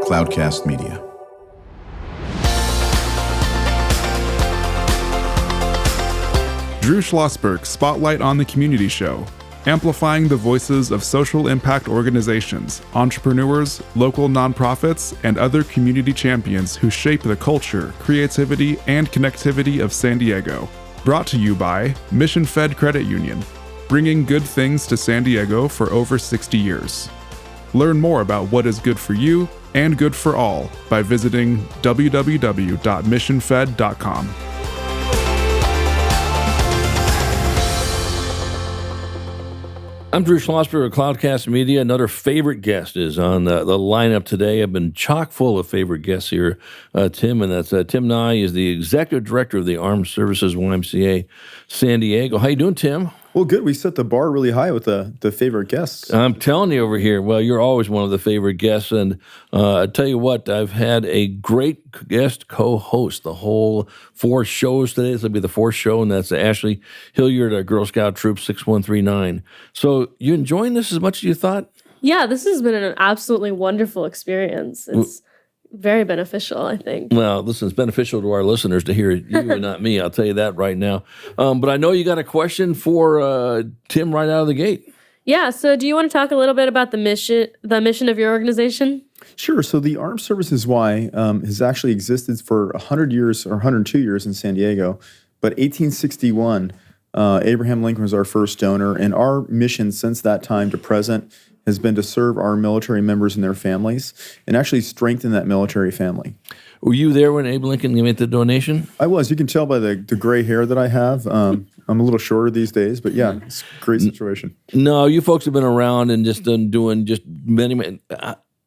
Cloudcast Media. Drew Schlosberg Spotlight on the Community Show, amplifying the voices of social impact organizations, entrepreneurs, local nonprofits, and other community champions who shape the culture, creativity, and connectivity of San Diego. Brought to you by Mission Fed Credit Union, bringing good things to San Diego for over 60 years. Learn more about what is good for you and good for all by visiting www.missionfed.com. I'm Drew Schlosberg of Cloudcast Media. Another favorite guest is on the lineup today. I've been chock full of favorite guests here, Tim, and that's Tim Nye is the Executive Director of the Armed Services YMCA San Diego. How you doing, Tim? Well, good. We set the bar really high with the favorite guests. I'm telling you over here, well, you're always one of the favorite guests. And I tell you what, I've had a great guest co-host the whole 4 shows today. This will be the 4th show, and that's Ashley Hilliard, Girl Scout Troop 6139. So you enjoying this as much as you thought? Yeah, this has been an absolutely wonderful experience. It's very beneficial, I think. Well, listen, it's beneficial to our listeners to hear you and not me. I'll tell you that right now. But I know you got a question for Tim right out of the gate. Yeah, so do you want to talk a little bit about the mission of your organization? Sure. So the Armed Services Y has actually existed for 100 years or 102 years in San Diego. But 1861, Abraham Lincoln was our first donor. And our mission since that time to present has been to serve our military members and their families and actually strengthen that military family. Were you there when Abe Lincoln made the donation? I was. You can tell by the gray hair that I have. I'm a little shorter these days, but yeah, it's a great situation. No, you folks have been around and just doing just many,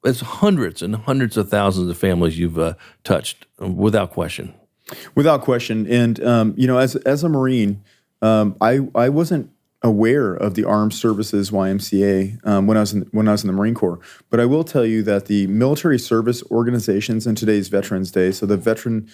it's hundreds and hundreds of thousands of families you've touched, without question. Without question. And, as a Marine, I wasn't aware of the Armed Services YMCA when I was in the Marine Corps. But I will tell you that the military service organizations in today's Veterans Day, so the veteran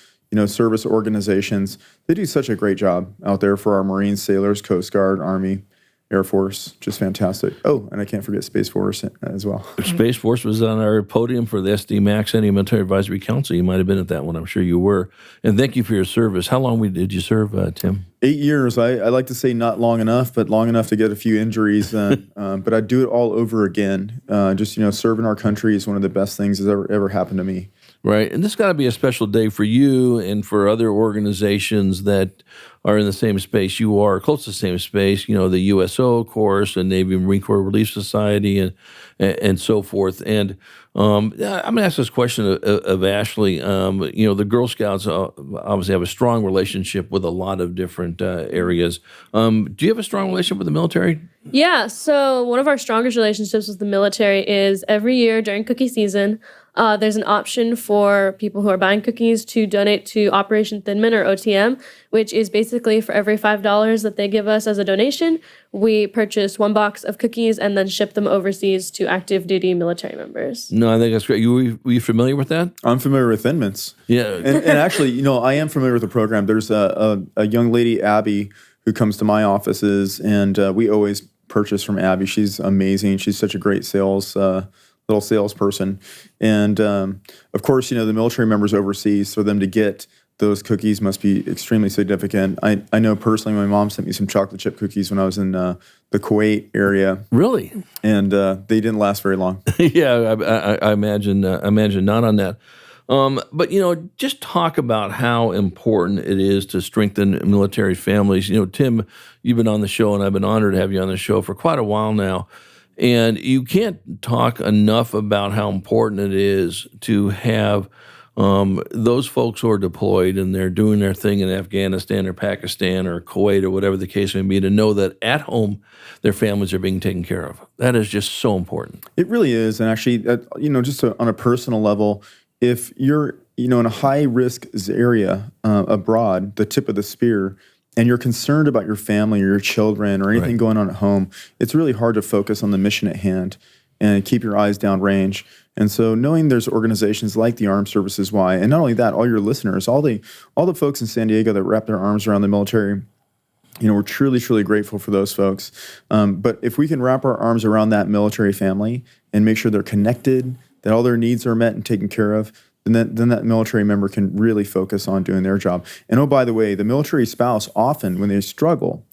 service organizations, they do such a great job out there for our Marines, sailors, Coast Guard, Army, Air Force, just fantastic. Oh, and I can't forget Space Force as well. Space Force was on our podium for the SD Max Annual Military Advisory Council. You might have been at that one. I'm sure you were. And thank you for your service. How long did you serve, Tim? 8 years. I like to say not long enough, but long enough to get a few injuries. But I'd do it all over again. Serving our country is one of the best things that's ever happened to me. Right. And this got to be a special day for you and for other organizations that are in the same space you are, close to the same space, the USO, of course, and Navy and Marine Corps Relief Society and so forth. And I'm going to ask this question of Ashley. The Girl Scouts obviously have a strong relationship with a lot of different areas. Do you have a strong relationship with the military? Yeah, so one of our strongest relationships with the military is every year during cookie season, there's an option for people who are buying cookies to donate to Operation Thin Mint or OTM, which is basically for every $5 that they give us as a donation, we purchase 1 box of cookies and then ship them overseas to active duty military members. No, I think that's great. Were you familiar with that? I'm familiar with Thin Mints. Yeah. And actually, I am familiar with the program. There's a young lady, Abby, who comes to my offices, and we always purchase from Abby. She's amazing. She's such a great little salesperson. And of course, the military members overseas, for them to get those cookies must be extremely significant. I know personally, my mom sent me some chocolate chip cookies when I was in the Kuwait area. Really? And they didn't last very long. Yeah, I imagine not on that. But, just talk about how important it is to strengthen military families. Tim, you've been on the show, and I've been honored to have you on the show for quite a while now. And you can't talk enough about how important it is to have those folks who are deployed and they're doing their thing in Afghanistan or Pakistan or Kuwait or whatever the case may be, to know that at home their families are being taken care of. That is just so important. It really is. And actually, just on a personal level, if you're, in a high-risk area abroad, the tip of the spear, and you're concerned about your family or your children or anything going on at home, it's really hard to focus on the mission at hand and keep your eyes downrange. And so knowing there's organizations like the Armed Services Y, and not only that, all your listeners, all the folks in San Diego that wrap their arms around the military, we're truly, truly grateful for those folks. But if we can wrap our arms around that military family and make sure they're connected, that all their needs are met and taken care of, then that military member can really focus on doing their job. And oh, by the way, the military spouse often, when they struggle,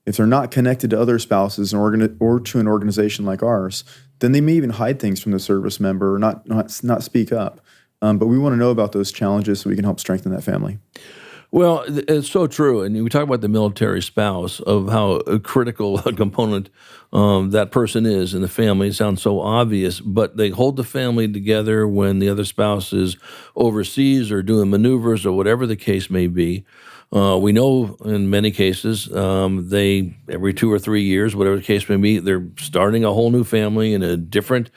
if they're not connected to other spouses or to an organization like ours, then they may even hide things from the service member or not speak up. But we want to know about those challenges so we can help strengthen that family. Well, it's so true. And we talk about the military spouse, of how a critical a component that person is in the family. It sounds so obvious, but they hold the family together when the other spouse is overseas or doing maneuvers or whatever the case may be. We know in many cases, they, every 2 or 3 years, whatever the case may be, they're starting a whole new family in a different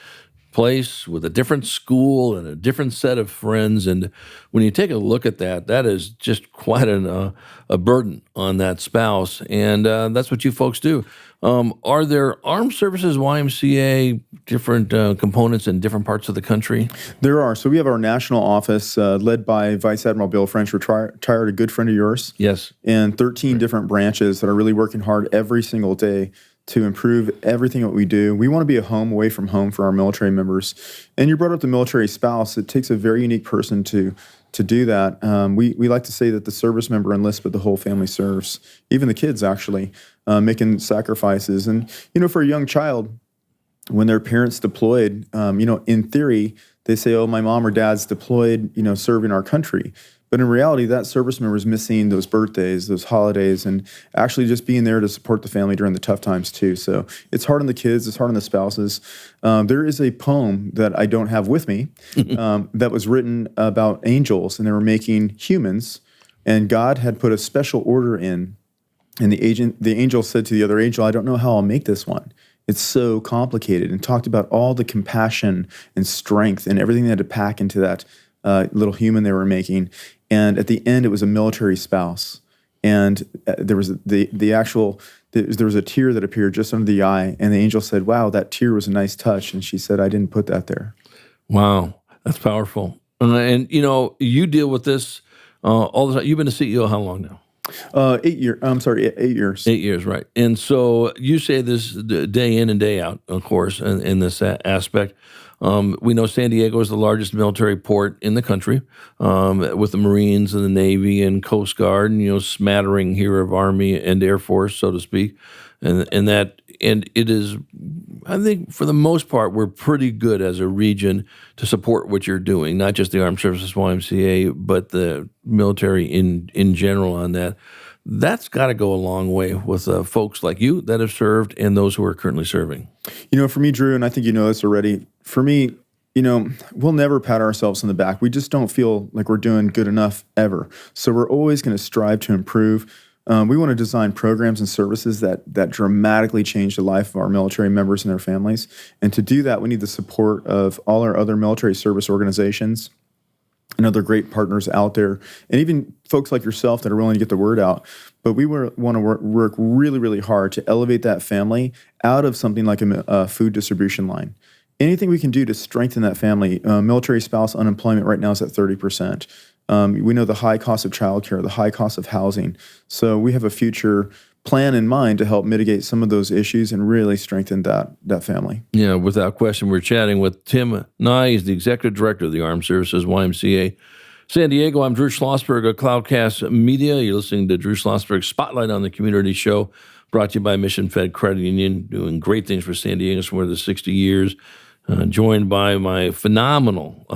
place with a different school and a different set of friends. And when you take a look at that, that is just quite a burden on that spouse. And that's what you folks do. Are there Armed Services YMCA different components in different parts of the country? There are. So we have our national office led by Vice Admiral Bill French, retired, a good friend of yours. Yes. And 13 different branches that are really working hard every single day to improve everything that we do. We want to be a home away from home for our military members. And you brought up the military spouse. It takes a very unique person to do that. We like to say that the service member enlists, but the whole family serves. Even the kids, actually, making sacrifices. And, for a young child, when their parents deployed, in theory, they say, oh, my mom or dad's deployed, serving our country. But in reality, that service member is missing those birthdays, those holidays, and actually just being there to support the family during the tough times too. So it's hard on the kids, it's hard on the spouses. There is a poem that I don't have with me that was written about angels, and they were making humans, and God had put a special order in, and the angel said to the other angel, I don't know how I'll make this one. It's so complicated, and talked about all the compassion and strength and everything they had to pack into that little human they were making. And at the end, it was a military spouse. And there was there was a tear that appeared just under the eye. And the angel said, wow, that tear was a nice touch. And she said, I didn't put that there. Wow, that's powerful. And you deal with this all the time. You've been a CEO how long now? 8 years. I'm sorry, 8 years. 8 years, right. And so you say this day in and day out, of course, in this aspect. We know San Diego is the largest military port in the country, with the Marines and the Navy and Coast Guard, and smattering here of Army and Air Force, so to speak, and it is, I think, for the most part, we're pretty good as a region to support what you're doing, not just the Armed Services YMCA, but the military in general on that. That's got to go a long way with folks like you that have served and those who are currently serving. For me, Drew, and I think you know this already, for me, we'll never pat ourselves on the back. We just don't feel like we're doing good enough ever. So we're always going to strive to improve. We want to design programs and services that dramatically change the life of our military members and their families. And to do that, we need the support of all our other military service organizations and other great partners out there, and even folks like yourself that are willing to get the word out. But we want to work really, really hard to elevate that family out of something like a food distribution line. Anything we can do to strengthen that family. Military spouse unemployment right now is at 30%. We know the high cost of childcare, the high cost of housing. So we have a future plan in mind to help mitigate some of those issues and really strengthen that family. Yeah, without question. We're chatting with Tim Nye. He's the Executive Director of the Armed Services YMCA San Diego. I'm Drew Schlosberg of Cloudcast Media. You're listening to Drew Schlosberg's Spotlight on the Community Show, brought to you by Mission Fed Credit Union, doing great things for San Diego for more than 60 years. Joined by my phenomenal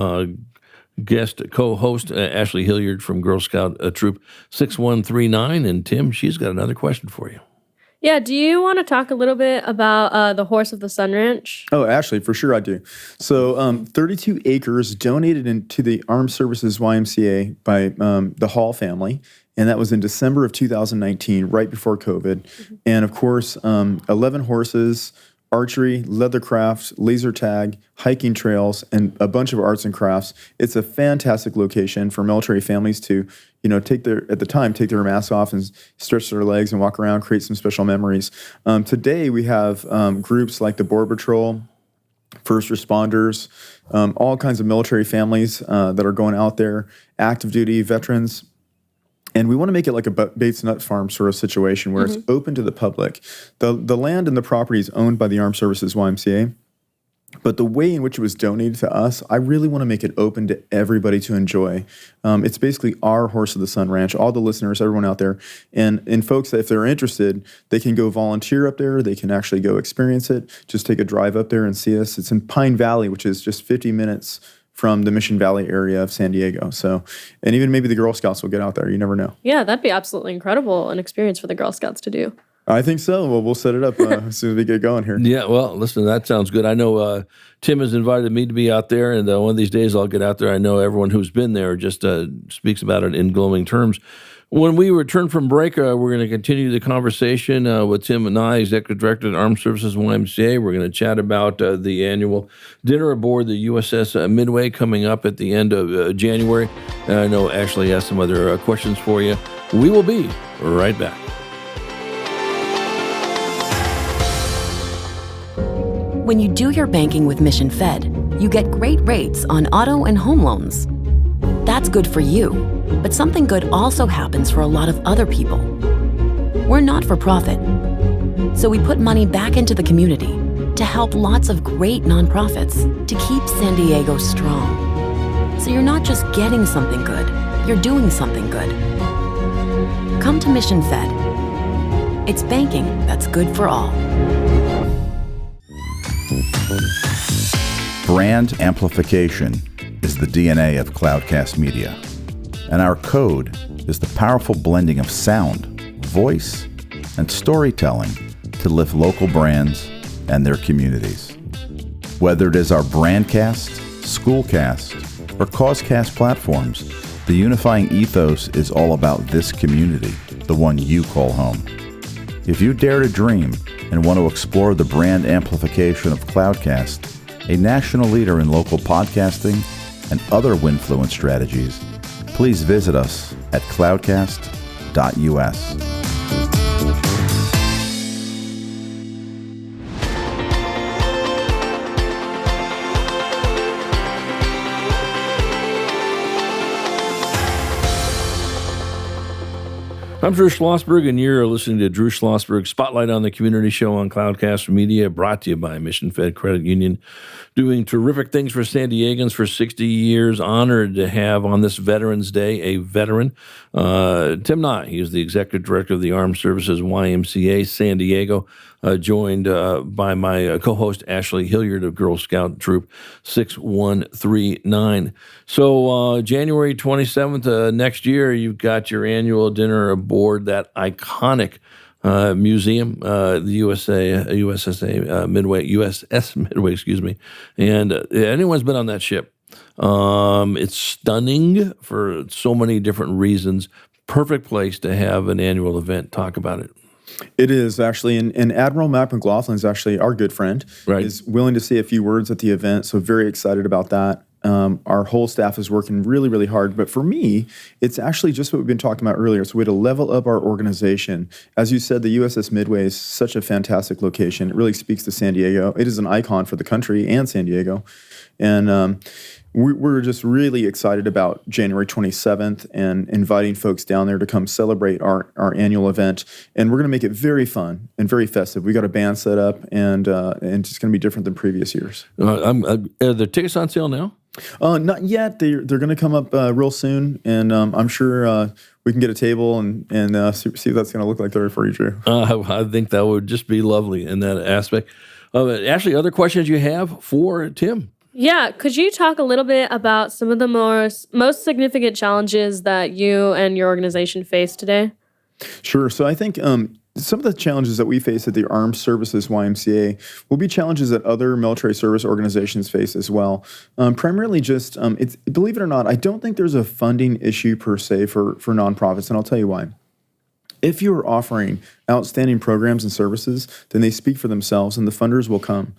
guest co-host, Ashley Hilliard from Girl Scout Troop 6139. And Tim, she's got another question for you. Yeah, do you want to talk a little bit about the Horse of the Sun Ranch? Oh, Ashley, for sure I do. So 32 acres donated to the Armed Services YMCA by the Hall family, and that was in December of 2019, right before COVID. Mm-hmm. And of course, 11 horses, archery, leathercraft, laser tag, hiking trails, and a bunch of arts and crafts. It's a fantastic location for military families to, take their masks off and stretch their legs and walk around, create some special memories. Today we have groups like the Border Patrol, first responders, all kinds of military families that are going out there, active duty veterans. And we want to make it like a Bates Nut Farm sort of situation where it's open to the public. The land and the property is owned by the Armed Services YMCA. But the way in which it was donated to us, I really want to make it open to everybody to enjoy. It's basically our Horse of the Sun Ranch, all the listeners, everyone out there. And folks, if they're interested, they can go volunteer up there. They can actually go experience it. Just take a drive up there and see us. It's in Pine Valley, which is just 50 minutes from the Mission Valley area of San Diego. So, and even maybe the Girl Scouts will get out there. You never know. Yeah, that'd be absolutely incredible, an experience for the Girl Scouts to do. I think so. Well, we'll set it up as soon as we get going here. Yeah, well, listen, that sounds good. I know Tim has invited me to be out there, and one of these days I'll get out there. I know everyone who's been there just speaks about it in glowing terms. When we return from break, we're going to continue the conversation with Tim and I, Executive Director at Armed Services YMCA. We're going to chat about the annual dinner aboard the USS Midway coming up at the end of January. I know Ashley has some other questions for you. We will be right back. When you do your banking with Mission Fed, you get great rates on auto and home loans. That's good for you, but something good also happens for a lot of other people. We're not for profit, so we put money back into the community to help lots of great nonprofits to keep San Diego strong. So you're not just getting something good, you're doing something good. Come to Mission Fed. It's banking that's good for all. Brand amplification is the DNA of Cloudcast Media, and our code is the powerful blending of sound, voice, and storytelling to lift local brands and their communities. Whether it is our Brandcast, Schoolcast, or Causecast platforms, the unifying ethos is all about this community, the one you call home. If you dare to dream and want to explore the brand amplification of Cloudcast, a national leader in local podcasting and other Winfluence strategies, please visit us at cloudcast.us. I'm Drew Schlosberg, and you're listening to Drew Schlosberg Spotlight on the Community Show on Cloudcast Media, brought to you by Mission Fed Credit Union, doing terrific things for San Diegans for 60 years. Honored to have on this Veterans Day a veteran, Tim Nye. He is the Executive Director of the Armed Services YMCA San Diego, joined by my co-host Ashley Hilliard of Girl Scout Troop 6139. So January 27th next year, you've got your annual dinner aboard that iconic museum, the USS Midway, excuse me. And anyone's been on that ship. It's stunning for so many different reasons. Perfect place to have an annual event. Talk about it. It is actually, and Admiral Matt McLaughlin is actually our good friend. Right. Is willing to say a few words at the event, so very excited about that. Our whole staff is working really, really hard. But for me, it's actually just what we've been talking about earlier. It's a way to level up our organization. As you said, the USS Midway is such a fantastic location. It really speaks to San Diego. It is an icon for the country and San Diego. And we're just really excited about January 27th and inviting folks down there to come celebrate our annual event. And we're going to make it very fun and very festive. We got a band set up, and it's going to be different than previous years. Are the tickets on sale now? Not yet. They're going to come up real soon, and I'm sure we can get a table and see what that's going to look like there for you, Drew. I think that would just be lovely in that aspect. Ashley, other questions you have for Tim? Yeah, could you talk a little bit about some of the most significant challenges that you and your organization face today? Sure. So I think some of the challenges that we face at the Armed Services YMCA will be challenges that other military service organizations face as well. Primarily just, believe it or not, I don't think there's a funding issue per se for nonprofits, and I'll tell you why. If you are offering outstanding programs and services, then they speak for themselves and the funders will come.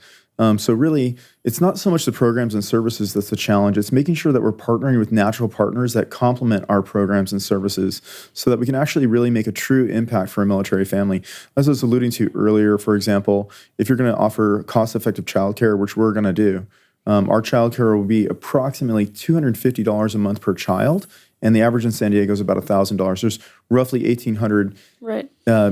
So really, it's not so much the programs and services that's the challenge. It's making sure that we're partnering with natural partners that complement our programs and services so that we can actually really make a true impact for a military family. As I was alluding to earlier, for example, if you're going to offer cost-effective childcare, which we're going to do, Our childcare will be approximately $250 a month per child, and the average in San Diego is about $1,000. There's roughly 1,800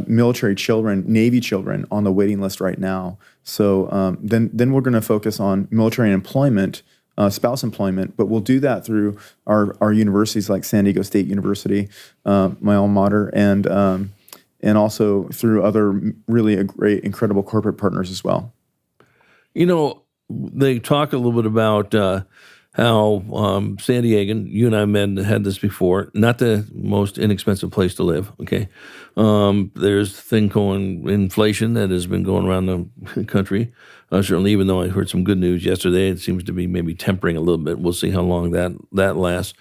military children, Navy children, on the waiting list right now. So then we're going to focus on military employment, spouse employment, but we'll do that through our universities like San Diego State University, my alma mater, and also through other really great, incredible corporate partners as well. They talk a little bit about how San Diego, you and I had this before, not the most inexpensive place to live, okay? There's a thing called inflation that has been going around the country. Certainly, even though I heard some good news yesterday, it seems to be maybe tempering a little bit. We'll see how long that lasts.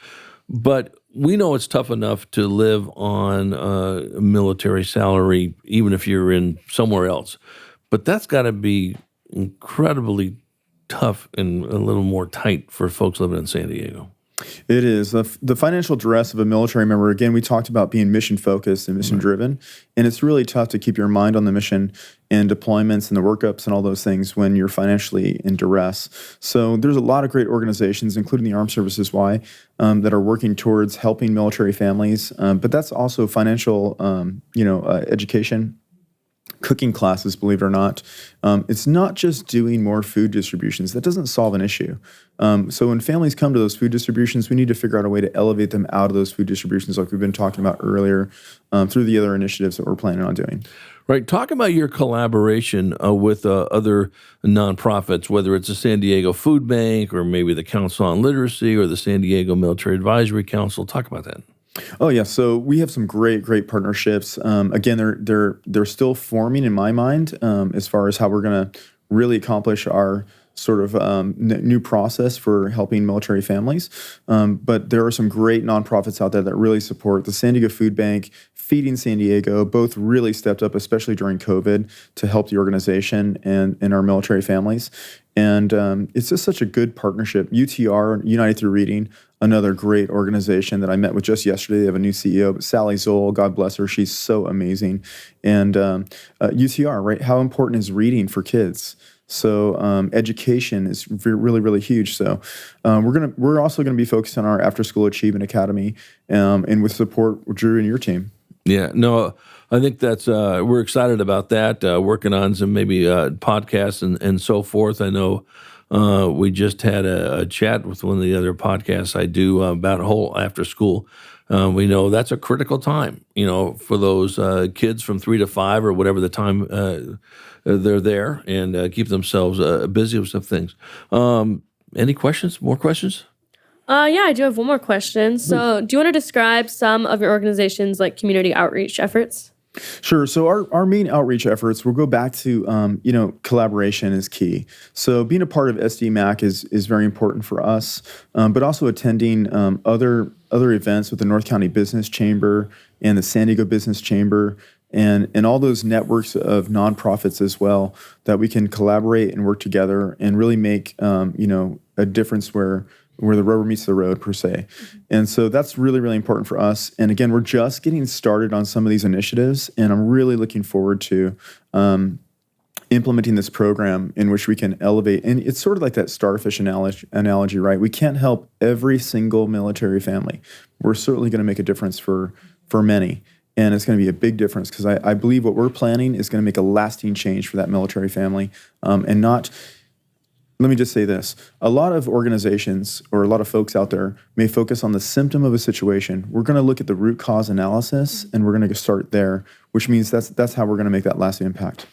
But we know it's tough enough to live on a military salary, even if you're in somewhere else. But that's got to be incredibly tough and a little more tight for folks living in San Diego. It is. The financial duress of a military member, again, we talked about being mission-focused and mission-driven, and it's really tough to keep your mind on the mission and deployments and the workups and all those things when you're financially in duress. So there's a lot of great organizations, including the Armed Services Y, that are working towards helping military families, but that's also financial, education, cooking classes, believe it or not. It's not just doing more food distributions. That doesn't solve an issue. So when families come to those food distributions, we need to figure out a way to elevate them out of those food distributions like we've been talking about earlier through the other initiatives that we're planning on doing. Right. Talk about your collaboration with other nonprofits, whether it's the San Diego Food Bank or maybe the Council on Literacy or the San Diego Military Advisory Council. Talk about that. Oh yeah, so we have some great partnerships. Again, they're still forming in my mind as far as how we're going to really accomplish our sort of new process for helping military families. But there are some great nonprofits out there that really support the San Diego Food Bank, Feeding San Diego. Both really stepped up, especially during COVID, to help the organization and our military families. And it's just such a good partnership. UTR, United Through Reading, another great organization that I met with just yesterday. They have a new CEO, but Sally Zoll, God bless her, she's so amazing. And UTR, right? How important is reading for kids? So education is really, really huge. So we're also gonna be focused on our After School Achievement Academy, and with support with Drew and your team. Yeah, no, I think that's we're excited about that. Working on some maybe podcasts and so forth. I know we just had a chat with one of the other podcasts I do about whole after school. We know that's a critical time, for those kids from 3 to 5 or whatever the time they're there, and keep themselves busy with some things. Any questions? More questions? Yeah, I do have one more question. So do you want to describe some of your organization's community outreach efforts? Sure. So our main outreach efforts, we'll go back to, collaboration is key. So being a part of SDMAC is very important for us, but also attending other events with the North County Business Chamber and the San Diego Business Chamber and all those networks of nonprofits as well, that we can collaborate and work together and really make, a difference where the rubber meets the road, per se. And so that's really, really important for us. And again, we're just getting started on some of these initiatives, and I'm really looking forward to implementing this program in which we can elevate. And it's sort of like that starfish analogy, right? We can't help every single military family. We're certainly going to make a difference for many. And it's going to be a big difference, because I believe what we're planning is going to make a lasting change for that military family, and not... Let me just say this. A lot of organizations or a lot of folks out there may focus on the symptom of a situation. We're going to look at the root cause analysis, and we're going to start there, which means that's how we're going to make that lasting impact.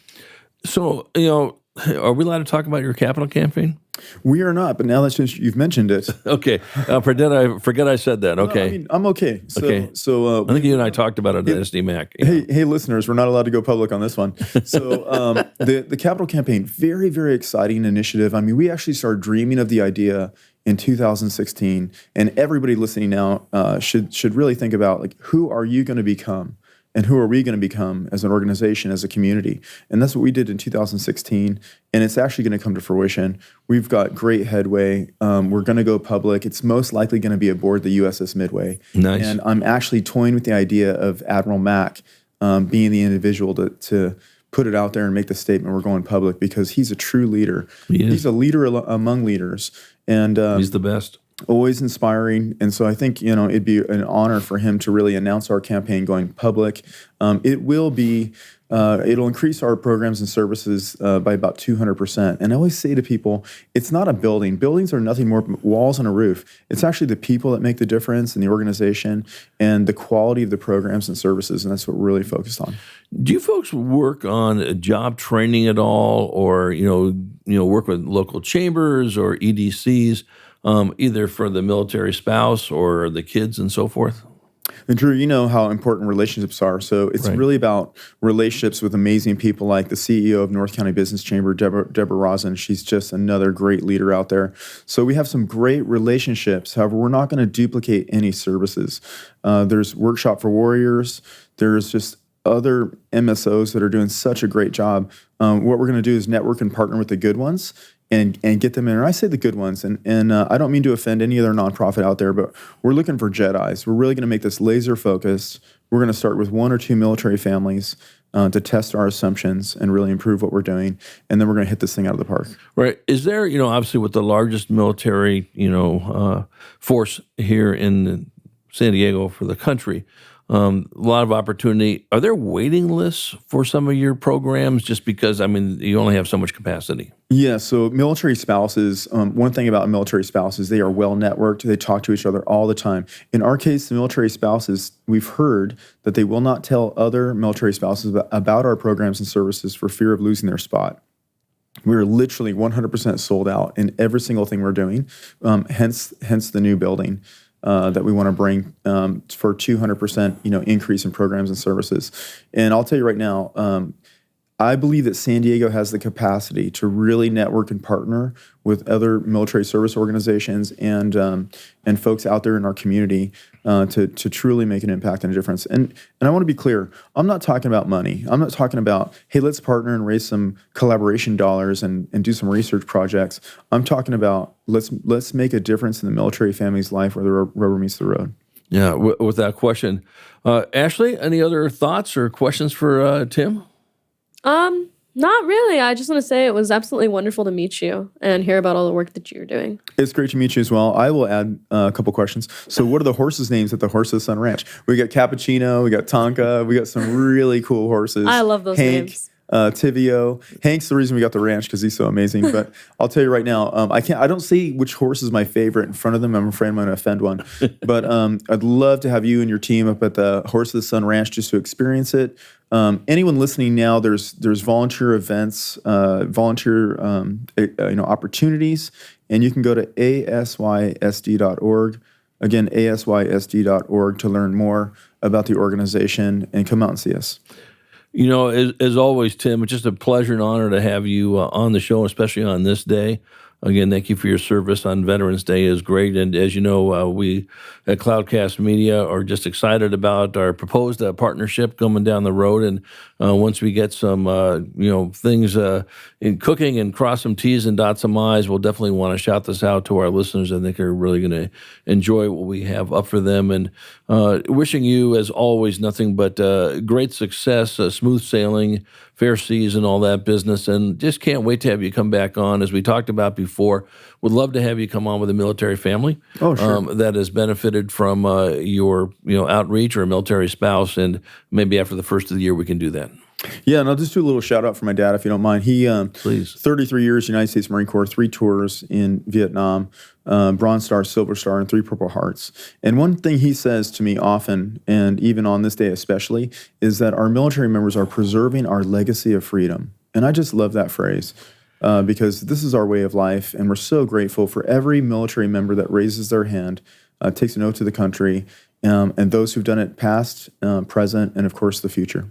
So, are we allowed to talk about your capital campaign? We are not, but now that you've mentioned it. Okay. Forget I said that. Okay. No, I'm okay. So I think you and I talked about it at SDMAC. Hey, listeners, we're not allowed to go public on this one. So the capital campaign, very, very exciting initiative. I mean, we actually started dreaming of the idea in 2016, and everybody listening now should really think about, who are you going to become? And who are we going to become as an organization, as a community? And that's what we did in 2016, and it's actually going to come to fruition. We've got great headway. We're going to go public. It's most likely going to be aboard the USS Midway. Nice. And I'm actually toying with the idea of Admiral Mack being the individual to put it out there and make the statement we're going public, because he's a true leader. He's a leader among leaders, and he's the best. Always inspiring. And so I think, it'd be an honor for him to really announce our campaign going public. It'll increase our programs and services by about 200%. And I always say to people, it's not a building. Buildings are nothing more than walls and a roof. It's actually the people that make the difference in the organization and the quality of the programs and services. And that's what we're really focused on. Do you folks work on job training at all, or, work with local chambers or EDCs? Either for the military spouse or the kids and so forth? And Drew, you know how important relationships are. So it's really about relationships with amazing people like the CEO of North County Business Chamber, Deborah Rosen. She's just another great leader out there. So we have some great relationships. However, we're not going to duplicate any services. There's Workshop for Warriors. There's just other MSOs that are doing such a great job. What we're going to do is network and partner with the good ones and get them in. And I say the good ones, and I don't mean to offend any other nonprofit out there, but we're looking for Jedis. We're really going to make this laser focused. We're going to start with 1 or 2 military families to test our assumptions and really improve what we're doing, and then we're going to hit this thing out of the park. Right. Is there, obviously with the largest military, force here in San Diego for the country, a lot of opportunity. Are there waiting lists for some of your programs just because, you only have so much capacity? Yeah, so military spouses, one thing about military spouses, they are well networked. They talk to each other all the time. In our case, the military spouses, we've heard that they will not tell other military spouses about our programs and services for fear of losing their spot. We're literally 100% sold out in every single thing we're doing, hence the new building. That we want to bring for 200%, increase in programs and services. And I'll tell you right now, I believe that San Diego has the capacity to really network and partner with other military service organizations and folks out there in our community to truly make an impact and a difference. And I want to be clear, I'm not talking about money. I'm not talking about, hey, let's partner and raise some collaboration dollars and do some research projects. I'm talking about let's make a difference in the military family's life where the rubber meets the road. Yeah, without question. Ashley, any other thoughts or questions for Tim? Not really. I just want to say it was absolutely wonderful to meet you and hear about all the work that you're doing. It's great to meet you as well. I will add a couple questions. So what are the horses' names at the Horse of the Sun Ranch? We got Cappuccino, we got Tonka, we got some really cool horses. I love those names. Tivio. Hank's the reason we got the ranch because he's so amazing. But I'll tell you right now, I don't say which horse is my favorite in front of them. I'm afraid I'm going to offend one. But I'd love to have you and your team up at the Horse of the Sun Ranch just to experience it. Anyone listening now, there's volunteer events, opportunities, and you can go to asysd.org. Again, asysd.org to learn more about the organization and come out and see us. As always, Tim, it's just a pleasure and honor to have you on the show, especially on this day. Again, thank you for your service on Veterans Day is great. And as you know, we at Cloudcast Media are just excited about our proposed partnership coming down the road. And once we get some, things in cooking and cross some T's and dot some I's, we'll definitely want to shout this out to our listeners. I think they're really going to enjoy what we have up for them. And wishing you, as always, nothing but great success, smooth sailing, fair seas, and all that business. And just can't wait to have you come back on. As we talked about before, would love to have you come on with a military family that has benefited from your outreach or a military spouse. And maybe after the first of the year, we can do that. Yeah, and I'll just do a little shout out for my dad, if you don't mind. He, Please. 33 years, United States Marine Corps, 3 tours in Vietnam, Bronze Star, Silver Star, and 3 Purple Hearts. And one thing he says to me often, and even on this day especially, is that our military members are preserving our legacy of freedom. And I just love that phrase because this is our way of life, and we're so grateful for every military member that raises their hand, takes an oath to the country, and those who've done it past, present, and of course the future.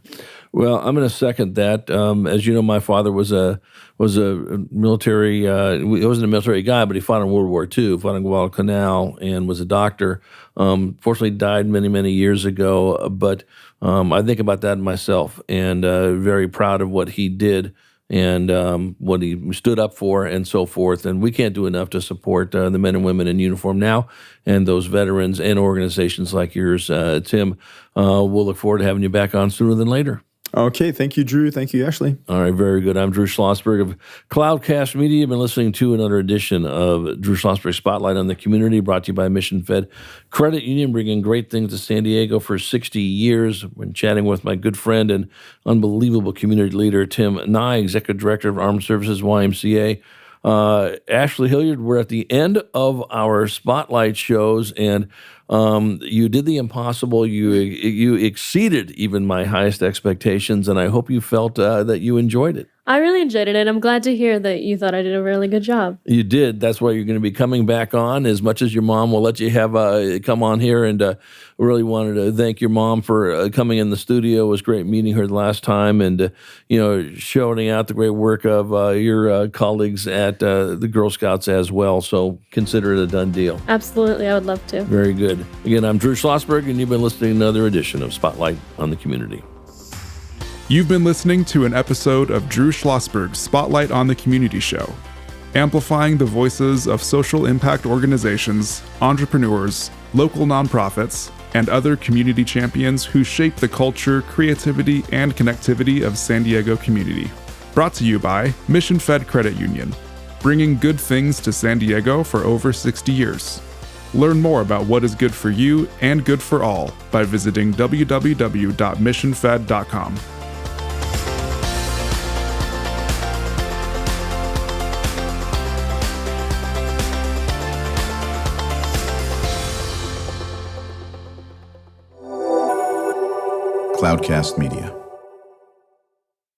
Well, I'm going to second that. As you know, my father was a military. He wasn't a military guy, but he fought in World War II, fought in Guadalcanal, and was a doctor. Fortunately, died many years ago. But I think about that myself, and very proud of what he did and what he stood up for, and so forth. And we can't do enough to support the men and women in uniform now, and those veterans and organizations like yours, Tim. We'll look forward to having you back on sooner than later. Okay, thank you, Drew. Thank you, Ashley. All right, very good. I'm Drew Schlosberg of Cloudcast Media. You've been listening to another edition of Drew Schlosberg Spotlight on the Community, brought to you by Mission Fed Credit Union, bringing great things to San Diego for 60 years. When chatting with my good friend and unbelievable community leader, Tim Nye, Executive Director of Armed Services, YMCA. Ashley Hilliard, we're at the end of our Spotlight shows, and you did the impossible. You exceeded even my highest expectations, and I hope you felt that you enjoyed it. I really enjoyed it, and I'm glad to hear that you thought I did a really good job. You did. That's why you're going to be coming back on as much as your mom will let you have come on here. And really wanted to thank your mom for coming in the studio. It was great meeting her the last time, and showing out the great work of your colleagues at the Girl Scouts as well. So consider it a done deal. Absolutely, I would love to. Very good. Again, I'm Drew Schlosberg, and you've been listening to another edition of Spotlight on the Community. You've been listening to an episode of Drew Schlosberg's Spotlight on the Community show, amplifying the voices of social impact organizations, entrepreneurs, local nonprofits, and other community champions who shape the culture, creativity, and connectivity of San Diego community. Brought to you by Mission Fed Credit Union, bringing good things to San Diego for over 60 years. Learn more about what is good for you and good for all by visiting www.missionfed.com. Cloudcast Media.